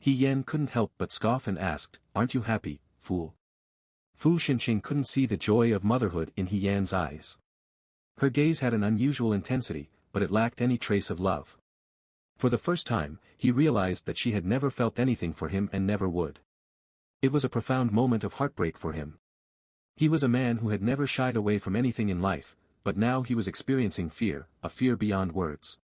He Yan couldn't help but scoff and asked, "Aren't you happy, fool?" Fu Xinqing couldn't see the joy of motherhood in He Yan's eyes. Her gaze had an unusual intensity, but it lacked any trace of love. For the first time, he realized that she had never felt anything for him and never would. It was a profound moment of heartbreak for him. He was a man who had never shied away from anything in life, but now he was experiencing fear, a fear beyond words.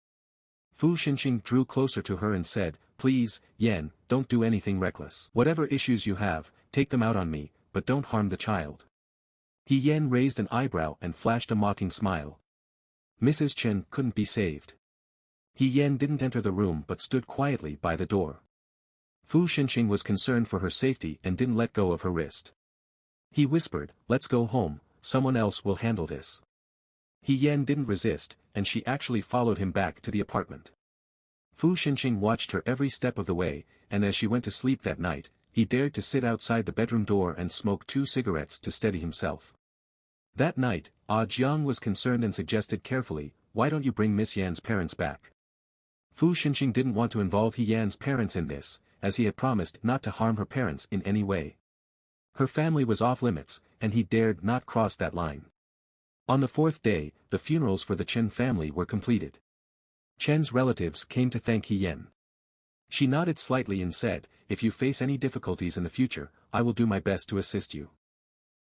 Fu Xinqing drew closer to her and said, "Please, Yan, don't do anything reckless. Whatever issues you have, take them out on me, but don't harm the child." He Yan raised an eyebrow and flashed a mocking smile. Mrs. Chen couldn't be saved. He Yan didn't enter the room but stood quietly by the door. Fu Xinqing was concerned for her safety and didn't let go of her wrist. He whispered, "Let's go home, someone else will handle this." He Yan didn't resist, and she actually followed him back to the apartment. Fu Xinqing watched her every step of the way, and as she went to sleep that night, he dared to sit outside the bedroom door and smoke 2 cigarettes to steady himself. That night, Jiang was concerned and suggested carefully, "Why don't you bring Miss Yan's parents back?" Fu Xinqing didn't want to involve He Yan's parents in this, as he had promised not to harm her parents in any way. Her family was off limits, and he dared not cross that line. On the 4th day, the funerals for the Chen family were completed. Chen's relatives came to thank He Yan. She nodded slightly and said, "If you face any difficulties in the future, I will do my best to assist you."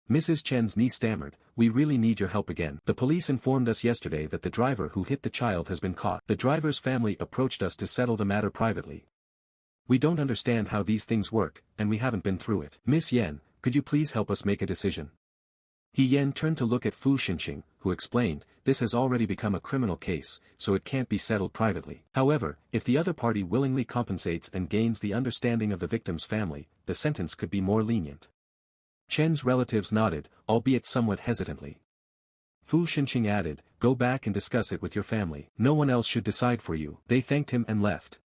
Mrs. Chen's niece stammered, "We really need your help again. The police informed us yesterday that the driver who hit the child has been caught. The driver's family approached us to settle the matter privately. We don't understand how these things work, and we haven't been through it. Miss Yan, could you please help us make a decision?" He Yan turned to look at Fu Xinqing, who explained, "This has already become a criminal case, so it can't be settled privately. However, if the other party willingly compensates and gains the understanding of the victim's family, the sentence could be more lenient." Chen's relatives nodded, albeit somewhat hesitantly. Fu Xinqing added, "Go back and discuss it with your family. No one else should decide for you." They thanked him and left.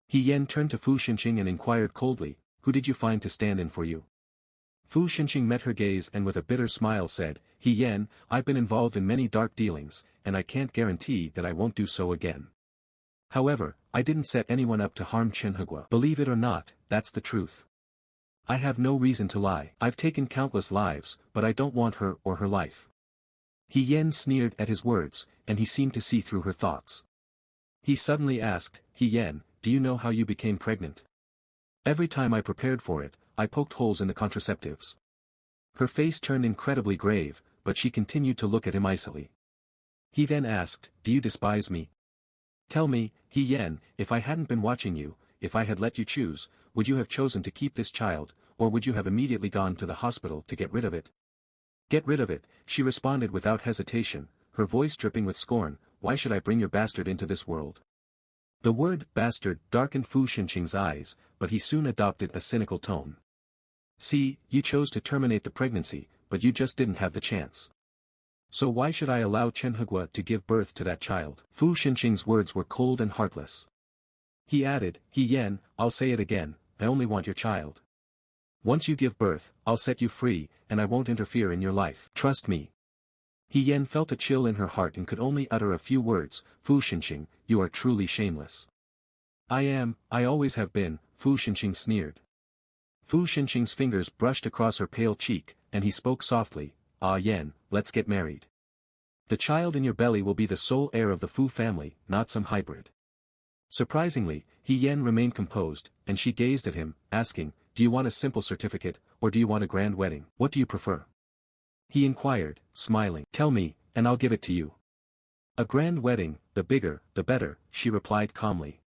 He Yan turned to Fu Xinqing and inquired coldly, "Who did you find to stand in for you?" Fu Xinqing met her gaze and with a bitter smile said, "He Yan, I've been involved in many dark dealings, and I can't guarantee that I won't do so again. However, I didn't set anyone up to harm Chen Hegua. Believe it or not, that's the truth. I have no reason to lie. I've taken countless lives, but I don't want her or her life." He Yan sneered at his words, and he seemed to see through her thoughts. He suddenly asked, "He Yan, do you know how you became pregnant?" "Every time I prepared for it, I poked holes in the contraceptives." Her face turned incredibly grave, but she continued to look at him icily. He then asked, "Do you despise me? Tell me, He Yan, if I hadn't been watching you, if I had let you choose, would you have chosen to keep this child, or would you have immediately gone to the hospital to get rid of it?" "Get rid of it," she responded without hesitation, her voice dripping with scorn. "Why should I bring your bastard into this world?" The word bastard darkened Fu Xinqing's eyes, but he soon adopted a cynical tone. "See, you chose to terminate the pregnancy, but you just didn't have the chance. So why should I allow Chen Hegua to give birth to that child?" Fu Xinqing's words were cold and heartless. He added, "He Yan, I'll say it again, I only want your child. Once you give birth, I'll set you free, and I won't interfere in your life. Trust me." He Yan felt a chill in her heart and could only utter a few words, "Fu Xinqing, you are truly shameless." I always have been," Fu Xinqing sneered. Fu Xinqing's fingers brushed across her pale cheek, and he spoke softly, "Ah Yan, let's get married. The child in your belly will be the sole heir of the Fu family, not some hybrid." Surprisingly, He Yan remained composed, and she gazed at him, asking, "Do you want a simple certificate, or do you want a grand wedding? What do you prefer?" He inquired, smiling. "Tell me, and I'll give it to you." "A grand wedding, the bigger, the better," she replied calmly.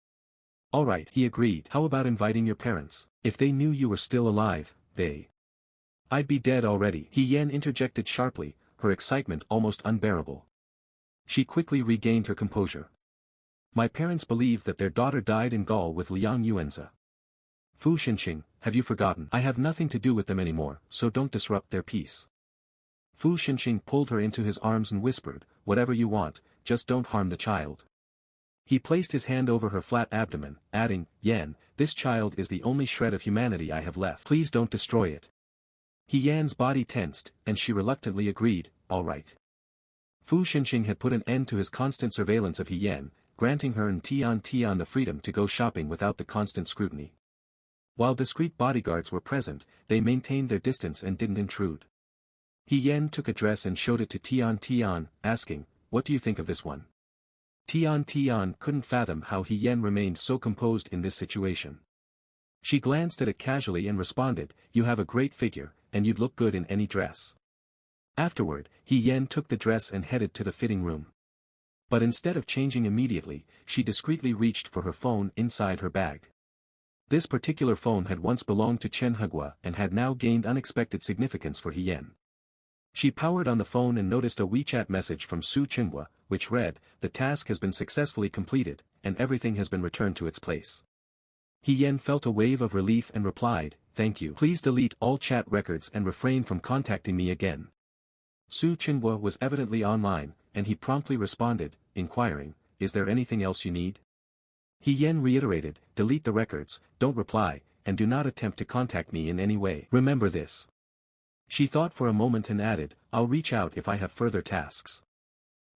"All right," he agreed. "How about inviting your parents? If they knew you were still alive, I'd be dead already." He Yan interjected sharply, her excitement almost unbearable. She quickly regained her composure. "My parents believe that their daughter died in Gaul with Liang Yuanzi. Fu Xinqing, have you forgotten? I have nothing to do with them anymore, so don't disrupt their peace." Fu Xinqing pulled her into his arms and whispered, "Whatever you want, just don't harm the child." He placed his hand over her flat abdomen, adding, "Yan, this child is the only shred of humanity I have left. Please don't destroy it." He Yan's body tensed, and she reluctantly agreed, "All right." Fu Xinqing had put an end to his constant surveillance of He Yan, granting her and Tian the freedom to go shopping without the constant scrutiny. While discreet bodyguards were present, they maintained their distance and didn't intrude. He Yan took a dress and showed it to Tian Tian, asking, "What do you think of this one?" Tian Tian couldn't fathom how He Yan remained so composed in this situation. She glanced at it casually and responded, "You have a great figure, and you'd look good in any dress." Afterward, He Yan took the dress and headed to the fitting room. But instead of changing immediately, she discreetly reached for her phone inside her bag. This particular phone had once belonged to Chen Hegua and had now gained unexpected significance for He Yan. She powered on the phone and noticed a WeChat message from Su Qinhua, which read, "The task has been successfully completed, and everything has been returned to its place." He Yan felt a wave of relief and replied, "Thank you. Please delete all chat records and refrain from contacting me again." Su Qinhua was evidently online, and he promptly responded, inquiring, "Is there anything else you need?" He Yan reiterated, "Delete the records, don't reply, and do not attempt to contact me in any way. Remember this." She thought for a moment and added, "I'll reach out if I have further tasks."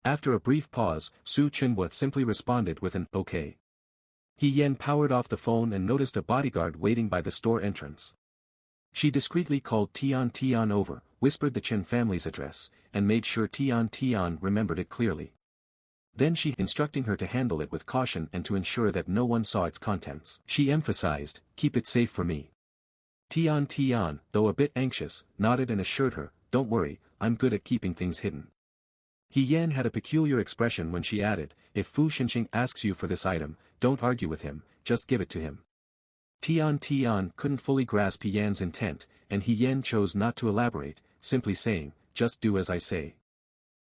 After a brief pause, Su Qinhua simply responded with an "okay." He Yan powered off the phone and noticed a bodyguard waiting by the store entrance. She discreetly called Tian Tian over, whispered the Chen family's address, and made sure Tian Tian remembered it clearly. Then she instructing her to handle it with caution and to ensure that no one saw its contents. She emphasized, "Keep it safe for me." Tian Tian, though a bit anxious, nodded and assured her, "Don't worry, I'm good at keeping things hidden." He Yan had a peculiar expression when she added, "If Fu Xinqing asks you for this item, don't argue with him, just give it to him." Tian Tian couldn't fully grasp He Yan's intent, and He Yan chose not to elaborate, simply saying, "Just do as I say."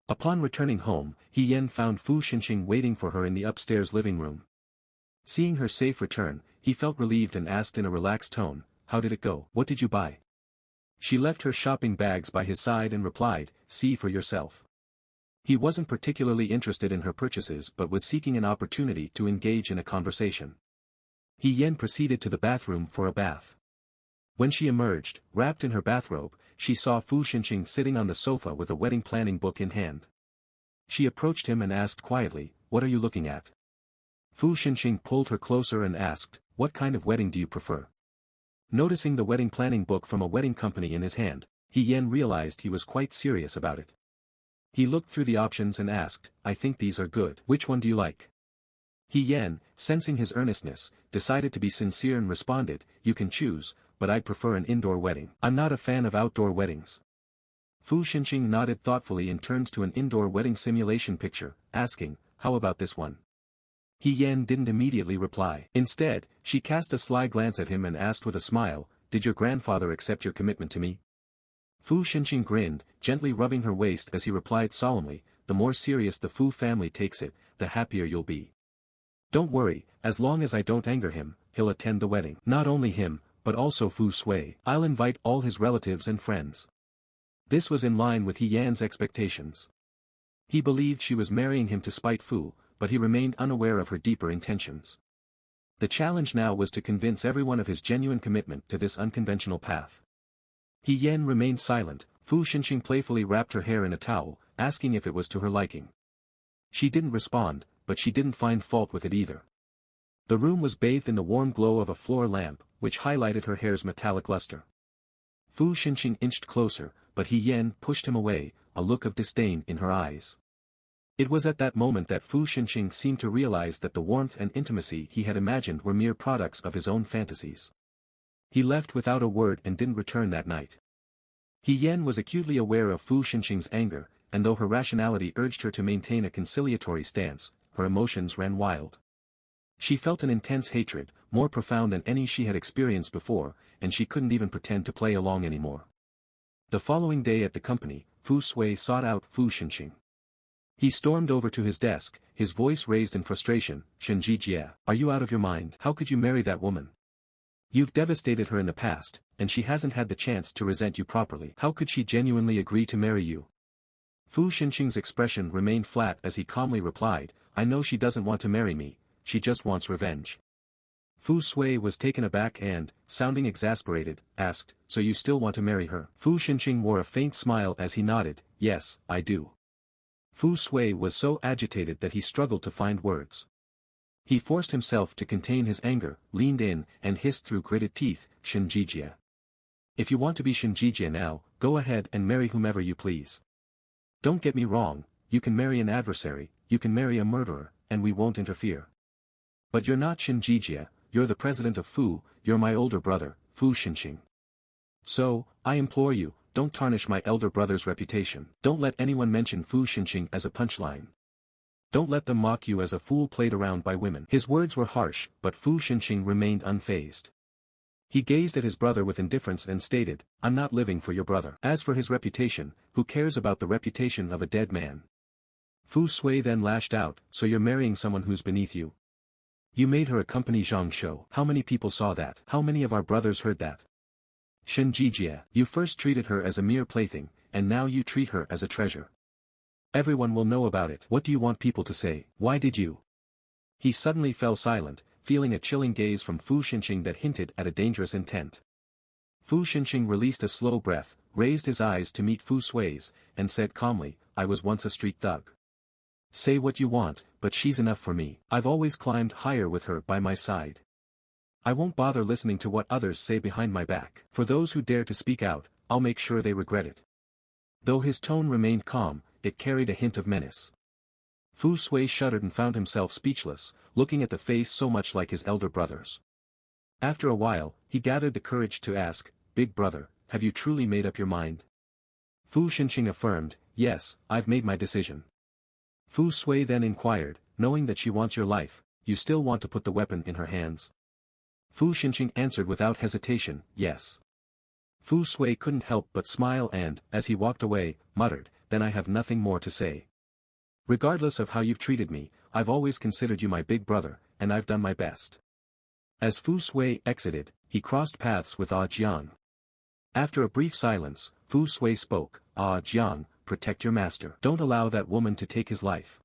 Upon returning home, He Yan found Fu Xinqing waiting for her in the upstairs living room. Seeing her safe return, he felt relieved and asked in a relaxed tone, "How did it go? What did you buy?" She left her shopping bags by his side and replied, "See for yourself." He wasn't particularly interested in her purchases but was seeking an opportunity to engage in a conversation. He Yan proceeded to the bathroom for a bath. When she emerged, wrapped in her bathrobe, she saw Fu Xinqing sitting on the sofa with a wedding planning book in hand. She approached him and asked quietly, "What are you looking at?" Fu Xinqing pulled her closer and asked, "What kind of wedding do you prefer?" Noticing the wedding planning book from a wedding company in his hand, He Yan realized he was quite serious about it. He looked through the options and asked, "I think these are good. Which one do you like?" He Yan, sensing his earnestness, decided to be sincere and responded, "You can choose, but I'd prefer an indoor wedding. I'm not a fan of outdoor weddings." Fu Xinqing nodded thoughtfully and turned to an indoor wedding simulation picture, asking, "How about this one?" He Yan didn't immediately reply. Instead, she cast a sly glance at him and asked with a smile, "Did your grandfather accept your commitment to me?" Fu Xinqing grinned, gently rubbing her waist as he replied solemnly, "The more serious the Fu family takes it, the happier you'll be. Don't worry, as long as I don't anger him, he'll attend the wedding. Not only him, but also Fu Sui. I'll invite all his relatives and friends." This was in line with He Yan's expectations. He believed she was marrying him to spite Fu, but he remained unaware of her deeper intentions. The challenge now was to convince everyone of his genuine commitment to this unconventional path. He Yan remained silent. Fu Xinqing playfully wrapped her hair in a towel, asking if it was to her liking. She didn't respond, but she didn't find fault with it either. The room was bathed in the warm glow of a floor lamp, which highlighted her hair's metallic luster. Fu Xinqing inched closer, but He Yan pushed him away, a look of disdain in her eyes. It was at that moment that Fu Xinqing seemed to realize that the warmth and intimacy he had imagined were mere products of his own fantasies. He left without a word and didn't return that night. He Yan was acutely aware of Fu Xinqing's anger, and though her rationality urged her to maintain a conciliatory stance, her emotions ran wild. She felt an intense hatred, more profound than any she had experienced before, and she couldn't even pretend to play along anymore. The following day at the company, Fu Sui sought out Fu Xinqing. He stormed over to his desk, his voice raised in frustration, "Shenji Jie, are you out of your mind? How could you marry that woman? You've devastated her in the past, and she hasn't had the chance to resent you properly. How could she genuinely agree to marry you?" Fu Xinqing's expression remained flat as he calmly replied, "I know she doesn't want to marry me, she just wants revenge." Fu Sui was taken aback and, sounding exasperated, asked, "So you still want to marry her?" Fu Xinqing wore a faint smile as he nodded, "Yes, I do." Fu Sui was so agitated that he struggled to find words. He forced himself to contain his anger, leaned in, and hissed through gritted teeth, Shinjijia. If you want to be Shinjijia now, go ahead and marry whomever you please. Don't get me wrong, you can marry an adversary, you can marry a murderer, and we won't interfere. But you're not Shinjijia, you're the president of Fu, you're my older brother, Fu Xinqing. So, I implore you, don't tarnish my elder brother's reputation. Don't let anyone mention Fu Xinqing as a punchline. Don't let them mock you as a fool played around by women. His words were harsh, but Fu Xinqing remained unfazed. He gazed at his brother with indifference and stated, I'm not living for your brother. As for his reputation, who cares about the reputation of a dead man? Fu Sui then lashed out, so you're marrying someone who's beneath you? You made her accompany Zhang Shou. How many people saw that? How many of our brothers heard that? Shinjijia, you first treated her as a mere plaything, and now you treat her as a treasure. Everyone will know about it. What do you want people to say? Why did you? He suddenly fell silent, feeling a chilling gaze from Fu Xinqing that hinted at a dangerous intent. Fu Xinqing released a slow breath, raised his eyes to meet Fu Sui's, and said calmly, I was once a street thug. Say what you want, but she's enough for me. I've always climbed higher with her by my side. I won't bother listening to what others say behind my back. For those who dare to speak out, I'll make sure they regret it. Though his tone remained calm, it carried a hint of menace. Fu Sui shuddered and found himself speechless, looking at the face so much like his elder brother's. After a while, he gathered the courage to ask, Big brother, have you truly made up your mind? Fu Xinqing affirmed, yes, I've made my decision. Fu Sui then inquired, knowing that she wants your life, you still want to put the weapon in her hands? Fu Xinqing answered without hesitation, yes. Fu Sui couldn't help but smile and, as he walked away, muttered, then I have nothing more to say. Regardless of how you've treated me, I've always considered you my big brother, and I've done my best. As Fu Sui exited, he crossed paths with Ah Jiang. After a brief silence, Fu Sui spoke, Ah Jiang, protect your master. Don't allow that woman to take his life.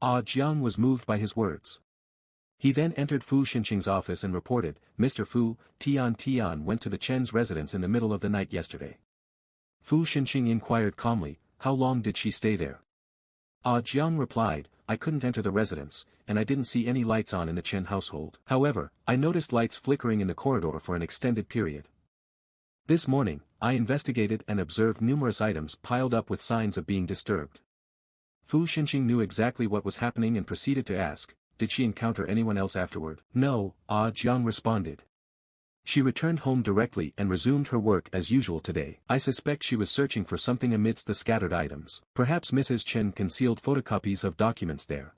Ah Jiang was moved by his words. He then entered Fu Xinqing's office and reported, Mr. Fu, Tian went to the Chen's residence in the middle of the night yesterday. Fu Xinqing inquired calmly, how long did she stay there? Ah Jiang replied, I couldn't enter the residence, and I didn't see any lights on in the Chen household. However, I noticed lights flickering in the corridor for an extended period. This morning, I investigated and observed numerous items piled up with signs of being disturbed. Fu Xinqing knew exactly what was happening and proceeded to ask, did she encounter anyone else afterward? No, Ah Jiang responded. She returned home directly and resumed her work as usual today. I suspect she was searching for something amidst the scattered items. Perhaps Mrs. Chen concealed photocopies of documents there.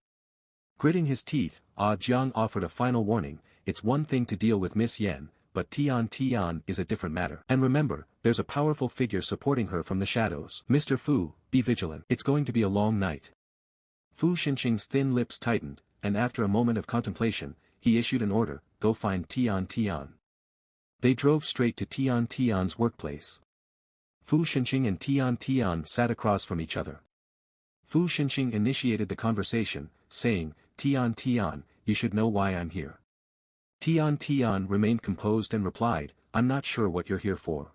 Gritting his teeth, Ah Jiang offered a final warning, it's one thing to deal with Miss Yan, but Tian is a different matter. And remember, there's a powerful figure supporting her from the shadows. Mr. Fu, be vigilant. It's going to be a long night. Fu Xinqing's thin lips tightened, and after a moment of contemplation, he issued an order, go find Tian. They drove straight to Tian's workplace. Fu Xinqing and Tian sat across from each other. Fu Xinqing initiated the conversation, saying, Tian, you should know why I'm here. Tian remained composed and replied, I'm not sure what you're here for.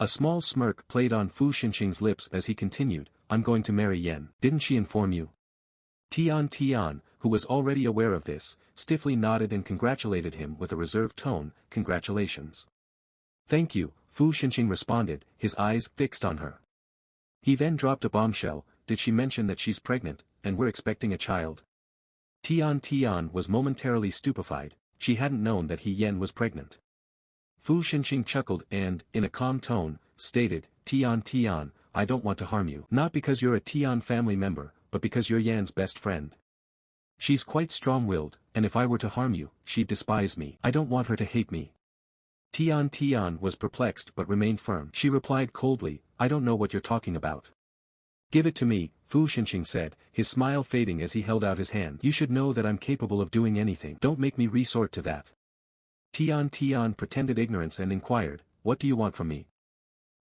A small smirk played on Fu Xinqing's lips as he continued, I'm going to marry Yan. Didn't she inform you? Tian, who was already aware of this, stiffly nodded and congratulated him with a reserved tone, congratulations. Thank you, Fu Xinqing responded, his eyes fixed on her. He then dropped a bombshell, did she mention that she's pregnant, and we're expecting a child? Tian was momentarily stupefied, she hadn't known that Yan was pregnant. Fu Xinqing chuckled and, in a calm tone, stated, Tian, I don't want to harm you. Not because you're a Tian family member, but because you're Yan's best friend. She's quite strong-willed, and if I were to harm you, she'd despise me. I don't want her to hate me. Tian was perplexed but remained firm. She replied coldly, I don't know what you're talking about. Give it to me, Fu Xinqing said, his smile fading as he held out his hand. You should know that I'm capable of doing anything. Don't make me resort to that. Tian pretended ignorance and inquired, what do you want from me?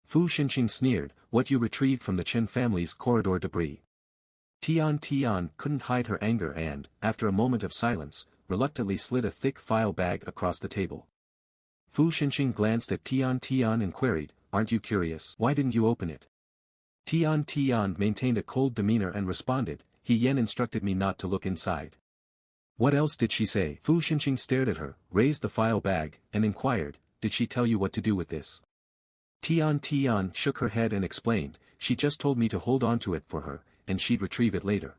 Fu Xinqing sneered, what you retrieved from the Chen family's corridor debris. Tian couldn't hide her anger and, after a moment of silence, reluctantly slid a thick file bag across the table. Fu Xinqing glanced at Tian and queried, aren't you curious? Why didn't you open it? Tian maintained a cold demeanor and responded, Yan instructed me not to look inside. What else did she say? Fu Xinqing stared at her, raised the file bag, and inquired, did she tell you what to do with this? Tian shook her head and explained, she just told me to hold on to it for her, and she'd retrieve it later.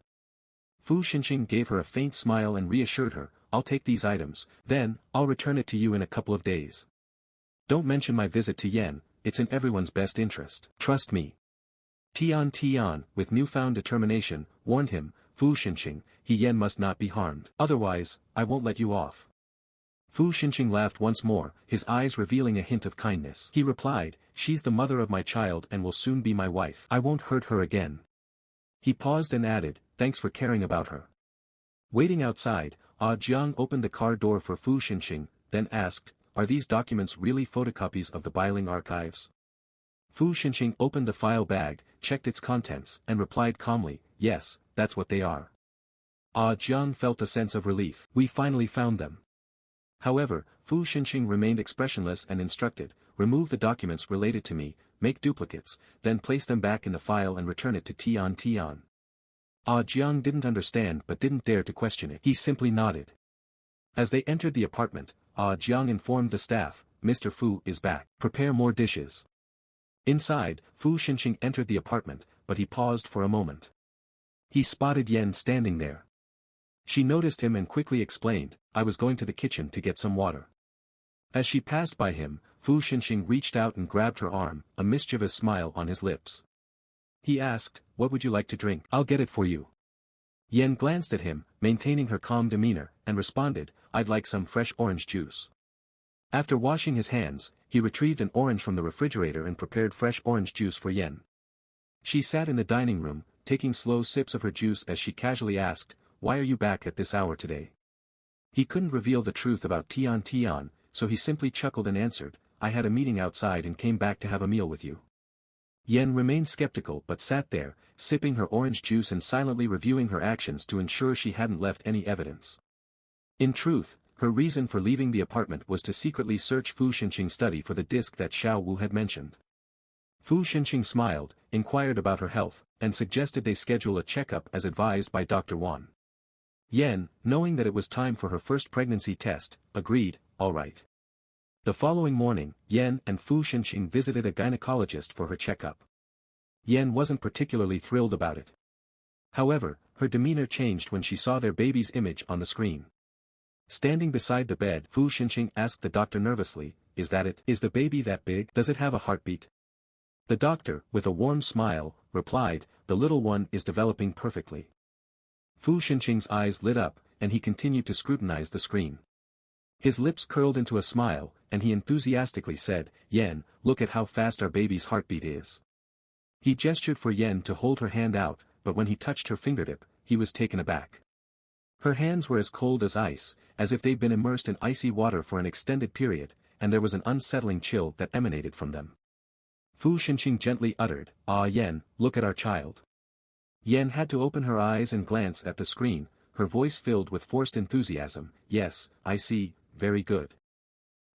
Fu Xinqing gave her a faint smile and reassured her, I'll take these items, then, I'll return it to you in a couple of days. Don't mention my visit to Yan, it's in everyone's best interest. Trust me. Tian, with newfound determination, warned him, Fu Xinqing, Yan must not be harmed. Otherwise, I won't let you off. Fu Xinqing laughed once more, his eyes revealing a hint of kindness. He replied, she's the mother of my child and will soon be my wife. I won't hurt her again. He paused and added, thanks for caring about her. Waiting outside, Jiang opened the car door for Fu Xinqing, then asked, are these documents really photocopies of the Biling archives? Fu Xinqing opened the file bag, checked its contents, and replied calmly, yes, that's what they are. Jiang felt a sense of relief. We finally found them. However, Fu Xinqing remained expressionless and instructed, remove the documents related to me, make duplicates, then place them back in the file and return it to Tian. Jiang didn't understand but didn't dare to question it. He simply nodded. As they entered the apartment, Jiang informed the staff, Mr. Fu is back. Prepare more dishes. Inside, Fu Xinqing entered the apartment, but he paused for a moment. He spotted Yan standing there. She noticed him and quickly explained, I was going to the kitchen to get some water. As she passed by him, Fu Xinqing reached out and grabbed her arm, a mischievous smile on his lips. He asked, what would you like to drink? I'll get it for you. Yan glanced at him, maintaining her calm demeanor, and responded, I'd like some fresh orange juice. After washing his hands, he retrieved an orange from the refrigerator and prepared fresh orange juice for Yan. She sat in the dining room, taking slow sips of her juice as she casually asked, why are you back at this hour today? He couldn't reveal the truth about Tian, so he simply chuckled and answered, I had a meeting outside and came back to have a meal with you. Yan remained skeptical but sat there, sipping her orange juice and silently reviewing her actions to ensure she hadn't left any evidence. In truth, her reason for leaving the apartment was to secretly search Fu Xinqing's study for the disc that Xiao Wu had mentioned. Fu Xinqing smiled, inquired about her health, and suggested they schedule a checkup as advised by Dr. Wan. Yan, knowing that it was time for her first pregnancy test, agreed, all right. The following morning, Yan and Fu Xinqing visited a gynecologist for her checkup. Yan wasn't particularly thrilled about it. However, her demeanor changed when she saw their baby's image on the screen. Standing beside the bed, Fu Xinqing asked the doctor nervously, is that it? Is the baby that big? Does it have a heartbeat? The doctor, with a warm smile, replied, the little one is developing perfectly. Fu Xinqing's eyes lit up, and he continued to scrutinize the screen. His lips curled into a smile, and he enthusiastically said, Yan, look at how fast our baby's heartbeat is. He gestured for Yan to hold her hand out, but when he touched her fingertip, he was taken aback. Her hands were as cold as ice, as if they'd been immersed in icy water for an extended period, and there was an unsettling chill that emanated from them. Fu Xinqing gently uttered, Yan, look at our child. Yan had to open her eyes and glance at the screen, her voice filled with forced enthusiasm, yes, I see, very good.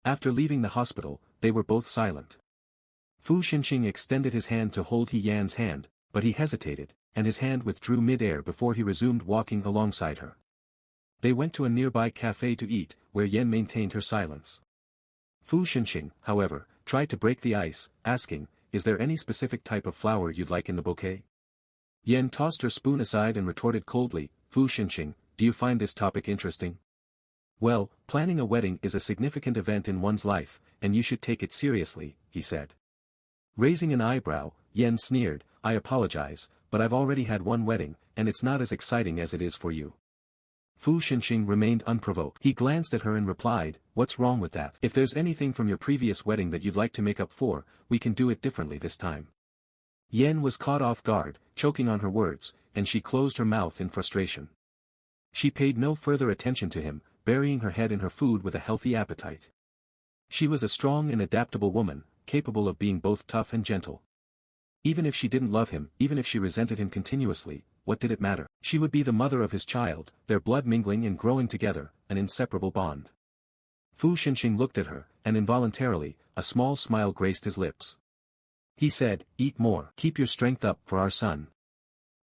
After leaving the hospital, they were both silent. Fu Xinqing extended his hand to hold Yan's hand, but he hesitated, and his hand withdrew mid-air before he resumed walking alongside her. They went to a nearby cafe to eat, where Yan maintained her silence. Fu Xinqing, however, tried to break the ice, asking, is there any specific type of flower you'd like in the bouquet? Yan tossed her spoon aside and retorted coldly, Fu Xinqing, do you find this topic interesting? Well, planning a wedding is a significant event in one's life, and you should take it seriously, he said. Raising an eyebrow, Yan sneered, I apologize, but I've already had one wedding, and it's not as exciting as it is for you. Fu Xinqing remained unprovoked. He glanced at her and replied, what's wrong with that? If there's anything from your previous wedding that you'd like to make up for, we can do it differently this time. Yan was caught off guard, choking on her words, and she closed her mouth in frustration. She paid no further attention to him, burying her head in her food with a healthy appetite. She was a strong and adaptable woman, capable of being both tough and gentle. Even if she didn't love him, even if she resented him continuously, what did it matter? She would be the mother of his child, their blood mingling and growing together, an inseparable bond. Fu Xinqing looked at her, and involuntarily, a small smile graced his lips. He said, eat more. Keep your strength up for our son.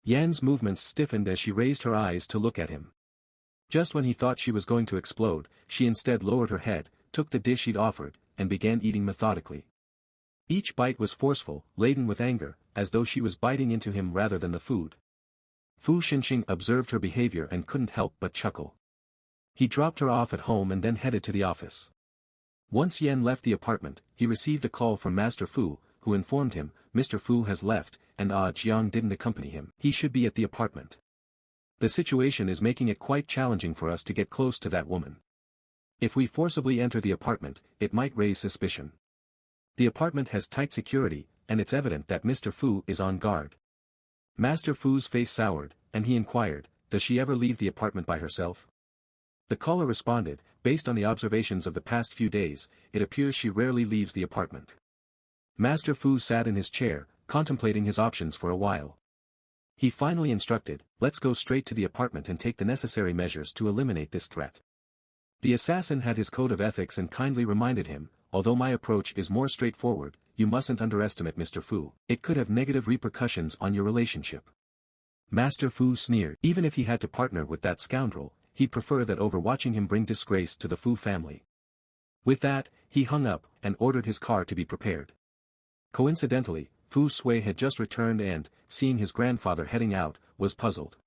Yan's movements stiffened as she raised her eyes to look at him. Just when he thought she was going to explode, she instead lowered her head, took the dish he'd offered, and began eating methodically. Each bite was forceful, laden with anger, as though she was biting into him rather than the food. Fu Xinxing observed her behavior and couldn't help but chuckle. He dropped her off at home and then headed to the office. Once Yan left the apartment, he received a call from Master Fu, who informed him, Mr. Fu has left, and Jiang didn't accompany him. He should be at the apartment. The situation is making it quite challenging for us to get close to that woman. If we forcibly enter the apartment, it might raise suspicion. The apartment has tight security, and it's evident that Mr. Fu is on guard. Master Fu's face soured, and he inquired, does she ever leave the apartment by herself? The caller responded, based on the observations of the past few days, it appears she rarely leaves the apartment. Master Fu sat in his chair, contemplating his options for a while. He finally instructed, let's go straight to the apartment and take the necessary measures to eliminate this threat. The assassin had his code of ethics and kindly reminded him, although my approach is more straightforward, you mustn't underestimate Mr. Fu. It could have negative repercussions on your relationship. Master Fu sneered. Even if he had to partner with that scoundrel, he'd prefer that over watching him bring disgrace to the Fu family. With that, he hung up, and ordered his car to be prepared. Coincidentally, Fu Sui had just returned and, seeing his grandfather heading out, was puzzled.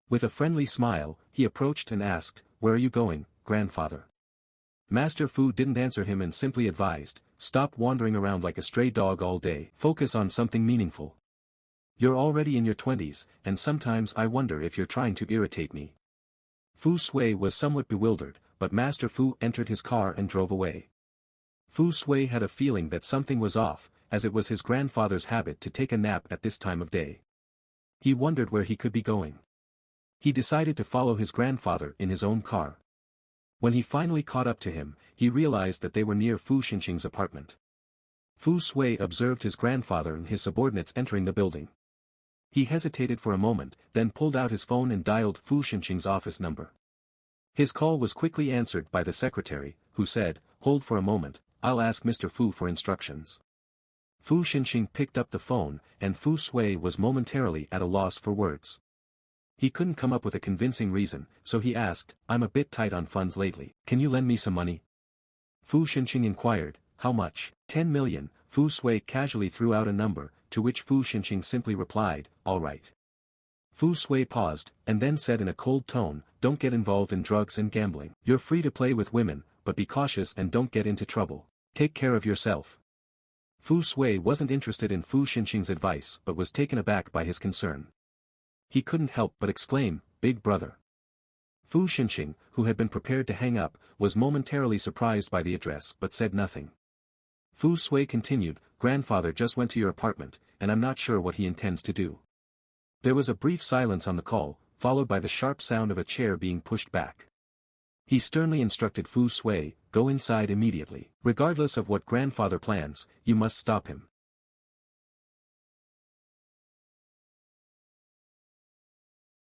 With a friendly smile, he approached and asked, where are you going, grandfather? Master Fu didn't answer him and simply advised, stop wandering around like a stray dog all day. Focus on something meaningful. You're already in your 20s, and sometimes I wonder if you're trying to irritate me. Fu Sui was somewhat bewildered, but Master Fu entered his car and drove away. Fu Sui had a feeling that something was off, as it was his grandfather's habit to take a nap at this time of day. He wondered where he could be going. He decided to follow his grandfather in his own car. When he finally caught up to him, he realized that they were near Fu Xinxing's apartment. Fu Sui observed his grandfather and his subordinates entering the building. He hesitated for a moment, then pulled out his phone and dialed Fu Xinxing's office number. His call was quickly answered by the secretary, who said, hold for a moment, I'll ask Mr. Fu for instructions. Fu Xinxing picked up the phone, and Fu Sui was momentarily at a loss for words. He couldn't come up with a convincing reason, so he asked, I'm a bit tight on funds lately, can you lend me some money? Fu Xinxing inquired, how much? 10 million, Fu Sui casually threw out a number, to which Fu Xinxing simply replied, all right. Fu Sui paused, and then said in a cold tone, don't get involved in drugs and gambling. You're free to play with women, but be cautious and don't get into trouble. Take care of yourself. Fu Sui wasn't interested in Fu Xinxing's advice but was taken aback by his concern. He couldn't help but exclaim, big brother. Fu Xinxing, who had been prepared to hang up, was momentarily surprised by the address but said nothing. Fu Sui continued, grandfather just went to your apartment, and I'm not sure what he intends to do. There was a brief silence on the call, followed by the sharp sound of a chair being pushed back. He sternly instructed Fu Sui, go inside immediately. Regardless of what grandfather plans, you must stop him.